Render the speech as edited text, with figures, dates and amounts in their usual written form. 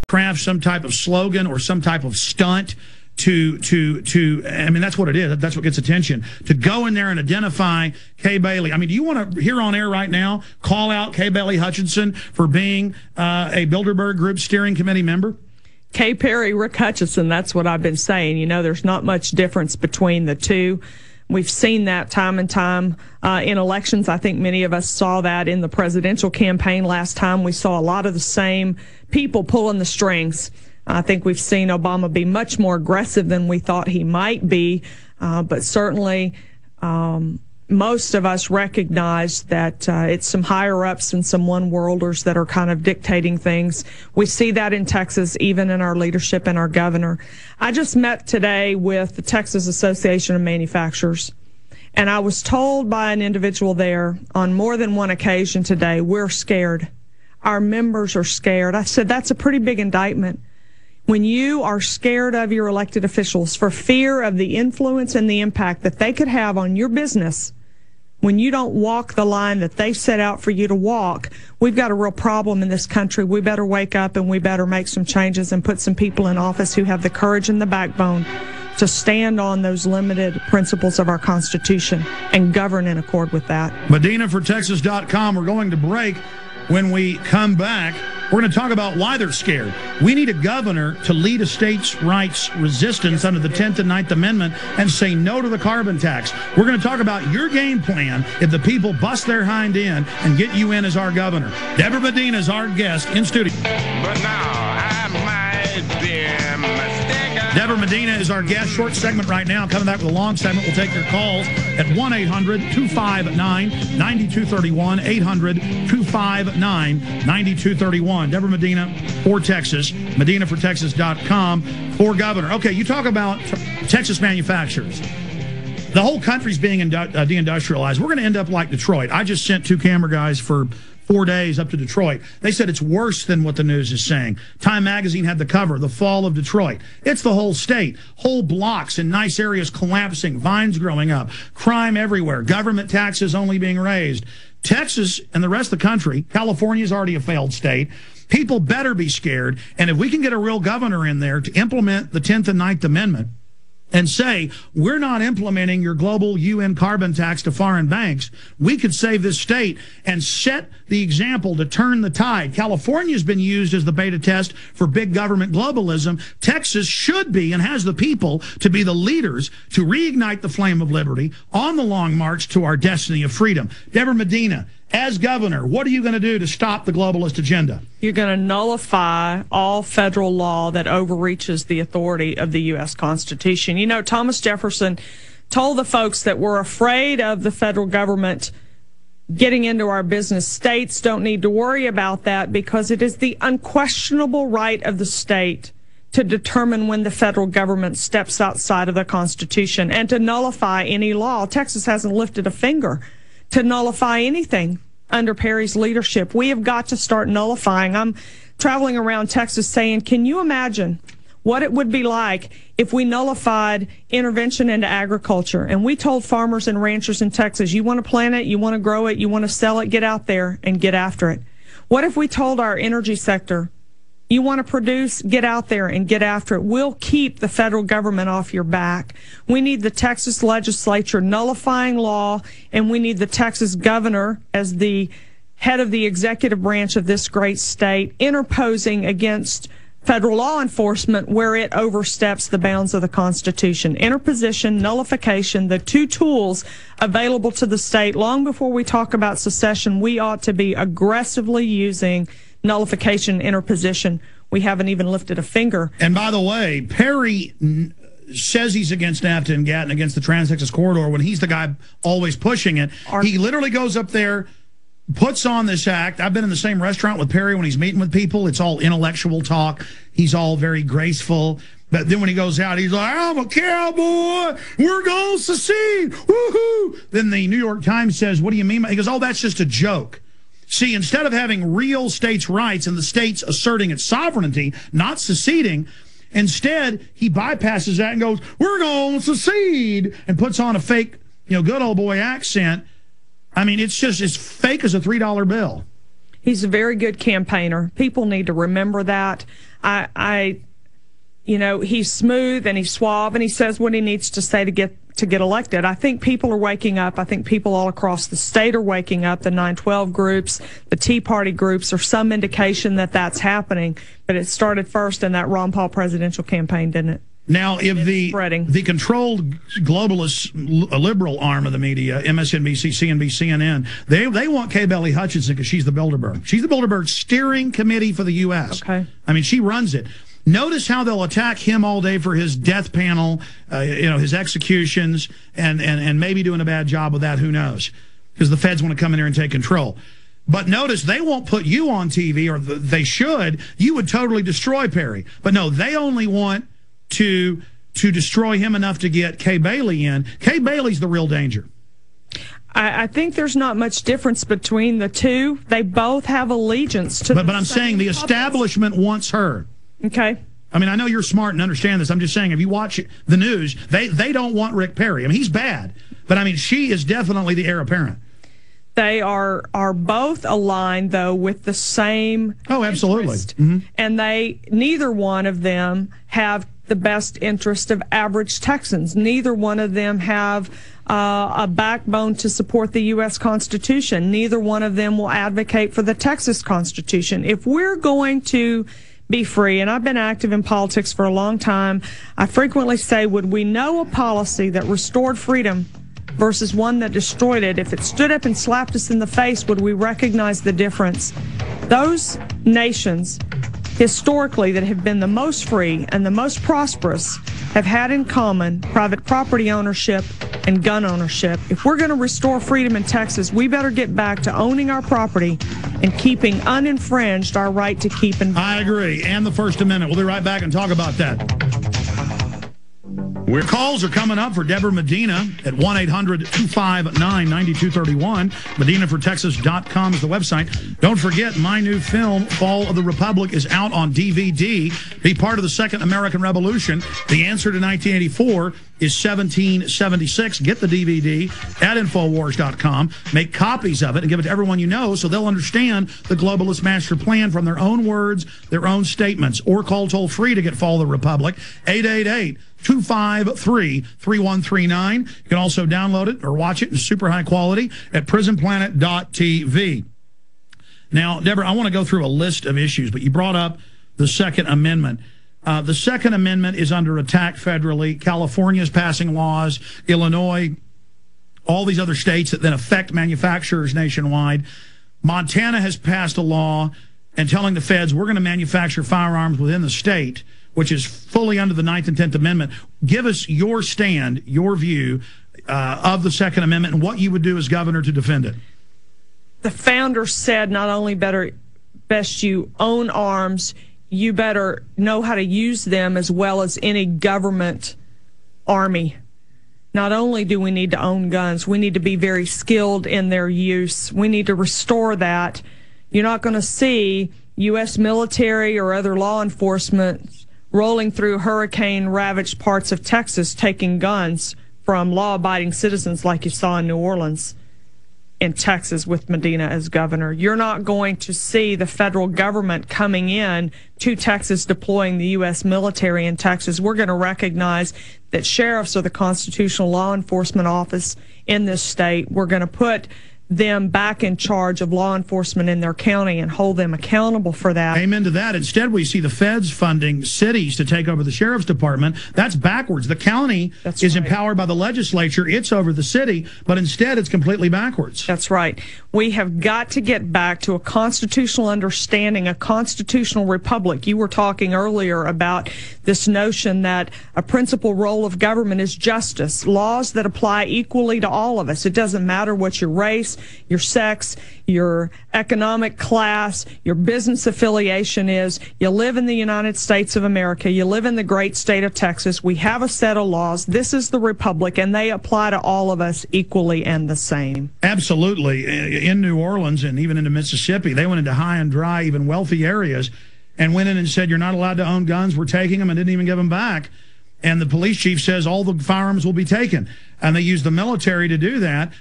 craft some type of slogan or some type of stunt I mean, that's what it is. That's what gets attention. To go in there and identify Kay Bailey. I mean, do you want to, here on air right now, call out Kay Bailey Hutchison for being a Bilderberg Group steering committee member? Kay Perry, Rick Hutchison, that's what I've been saying. You know, there's not much difference between the two. We've seen that time and time in elections. I think many of us saw that in the presidential campaign last time. We saw a lot of the same people pulling the strings. I think we've seen Obama be much more aggressive than we thought he might be, but certainly most of us recognize that it's some higher-ups and some one-worlders that are kind of dictating things. We see that in Texas, even in our leadership and our governor. I just met today with the Texas Association of Manufacturers, and I was told by an individual there on more than one occasion today, we're scared. Our members are scared. I said, that's a pretty big indictment. When you are scared of your elected officials for fear of the influence and the impact that they could have on your business, when you don't walk the line that they set out for you to walk, we've got a real problem in this country. We better wake up and we better make some changes and put some people in office who have the courage and the backbone to stand on those limited principles of our Constitution and govern in accord with that. MedinaforTexas.com. We're going to break. When we come back, we're going to talk about why they're scared. We need a governor to lead a states' rights resistance under the 10th and 9th Amendment and say no to the carbon tax. We're going to talk about your game plan if the people bust their hind end and get you in as our governor. Debra Medina is our guest in studio. But now I might be mistaken. Debra Medina is our guest. Short segment right now. Coming back with a long segment. We'll take your calls at 1-800-259-9231. 800-259-9231. Debra Medina for Texas. MedinaforTexas.com for governor. Okay, you talk about Texas manufacturers. The whole country's being deindustrialized. We're going to end up like Detroit. I just sent 2 camera guys for 4 days up to Detroit. They said it's worse than what the news is saying. Time magazine had the cover, the fall of Detroit. It's the whole state. Whole blocks in nice areas collapsing, vines growing up, crime everywhere, government taxes only being raised. Texas and the rest of the country, California's already a failed state. People better be scared. And if we can get a real governor in there to implement the 10th and 9th Amendment, and say, we're not implementing your global UN carbon tax to foreign banks, we could save this state and set the example to turn the tide. California's been used as the beta test for big government globalism. Texas should be and has the people to be the leaders to reignite the flame of liberty on the long march to our destiny of freedom. Debra Medina, as governor, what are you going to do to stop the globalist agenda? You're going to nullify all federal law that overreaches the authority of the U.S. Constitution. You know, Thomas Jefferson told the folks that were afraid of the federal government getting into our business. States don't need to worry about that because it is the unquestionable right of the state to determine when the federal government steps outside of the Constitution and to nullify any law. Texas hasn't lifted a finger to nullify anything under Perry's leadership. We have got to start nullifying. I'm traveling around Texas saying, can you imagine what it would be like if we nullified intervention into agriculture and we told farmers and ranchers in Texas, you want to plant it, you want to grow it, you want to sell it, get out there and get after it. What if we told our energy sector, you want to produce, get out there and get after it. We'll keep the federal government off your back. We need the Texas legislature nullifying law, and we need the Texas governor as the head of the executive branch of this great state interposing against federal law enforcement where it oversteps the bounds of the Constitution. Interposition, nullification, the 2 tools available to the state. Long before we talk about secession, we ought to be aggressively using nullification, interposition. We haven't even lifted a finger. And by the way, Perry says he's against NAFTA and GATT and against the Trans-Texas Corridor when he's the guy always pushing it. He literally goes up there, puts on this act. I've been in the same restaurant with Perry when he's meeting with people. It's all intellectual talk. He's all very graceful. But then when he goes out, he's like, I'm a cowboy. We're going to secede. Woohoo. Then the New York Times says, what do you mean? He goes, oh, that's just a joke. See, instead of having real states' rights and the states asserting its sovereignty, not seceding, instead he bypasses that and goes, we're going to secede, and puts on a fake, good old boy accent. I mean, it's fake as a $3 bill. He's a very good campaigner. People need to remember that. You know, he's smooth and he's suave and he says what he needs to say to get elected. I think people are waking up. I think people all across the state are waking up. The 9/12 groups, the Tea Party groups, are some indication that that's happening. But it started first in that Ron Paul presidential campaign, didn't it? Now, if the controlled globalist liberal arm of the media, MSNBC, CNBC, CNN, they want Kay Bailey Hutchison because she's the Bilderberg. She's the Bilderberg steering committee for the U.S. Okay. I mean, she runs it. Notice how they'll attack him all day for his death panel, you know, his executions, and maybe doing a bad job with that. Who knows? Because the feds want to come in here and take control. But notice they won't put you on TV, or they should. You would totally destroy Perry. But no, they only want to destroy him enough to get Kay Bailey in. Kay Bailey's the real danger. I think there's not much difference between the two. They both have allegiance to. But I'm saying the establishment wants her. Okay. I mean, I know you're smart and understand this. I'm just saying, if you watch the news, they don't want Rick Perry. I mean, he's bad, but I mean, she is definitely the heir apparent. They are both aligned, though, with the same. Oh, absolutely. Mm-hmm. And neither one of them have the best interest of average Texans. Neither one of them have a backbone to support the U.S. Constitution. Neither one of them will advocate for the Texas Constitution. If we're going to be free, and I've been active in politics for a long time, I frequently say, would we know a policy that restored freedom versus one that destroyed it? If it stood up and slapped us in the face, would we recognize the difference? Those nations, historically, that have been the most free and the most prosperous have had in common private property ownership and gun ownership. If we're going to restore freedom in Texas, we better get back to owning our property and keeping uninfringed our right to keep and I agree. And the First Amendment. We'll be right back and talk about that. Calls are coming up for Debra Medina at 1-800-259-9231. MedinaforTexas.com is the website. Don't forget, my new film, Fall of the Republic, is out on DVD. Be part of the Second American Revolution. The answer to 1984 is 1776. Get the DVD at Infowars.com. Make copies of it and give it to everyone you know so they'll understand the globalist master plan from their own words, their own statements. Or call toll-free to get Fall of the Republic, 888-253-3139. You can also download it or watch it in super high quality at prisonplanet.tv. Now, Deborah, I want to go through a list of issues, but you brought up the Second Amendment. The Second Amendment is under attack federally. California is passing laws. Illinois, all these other states that then affect manufacturers nationwide. Montana has passed a law and telling the feds, we're going to manufacture firearms within the state, which is fully under the 9th and 10th Amendment. Give us your stand, your view of the Second Amendment and what you would do as governor to defend it. The founders said not only best you own arms, you better know how to use them as well as any government army. Not only do we need to own guns, we need to be very skilled in their use. We need to restore that. You're not going to see U.S. military or other law enforcement rolling through hurricane-ravaged parts of Texas taking guns from law-abiding citizens like you saw in New Orleans in Texas with Medina as governor. You're not going to see the federal government coming in to Texas deploying the U.S. military in Texas. We're going to recognize that sheriffs are the constitutional law enforcement office in this state. We're going to put them back in charge of law enforcement in their county and hold them accountable for that. Amen to that. Instead, we see the feds funding cities to take over the sheriff's department. That's backwards. The county is empowered by the legislature. It's over the city, but instead it's completely backwards. That's right. We have got to get back to a constitutional understanding, a constitutional republic. You were talking earlier about this notion that a principal role of government is justice, laws that apply equally to all of us. It doesn't matter what your race, your sex, your economic class, your business affiliation is. You live in the United States of America. You live in the great state of Texas. We have a set of laws. This is the republic, and they apply to all of us equally and the same. Absolutely. In New Orleans and even into Mississippi, they went into high and dry, even wealthy areas, and went in and said, you're not allowed to own guns. We're taking them, and didn't even give them back. And the police chief says all the firearms will be taken. And they used the military to do that.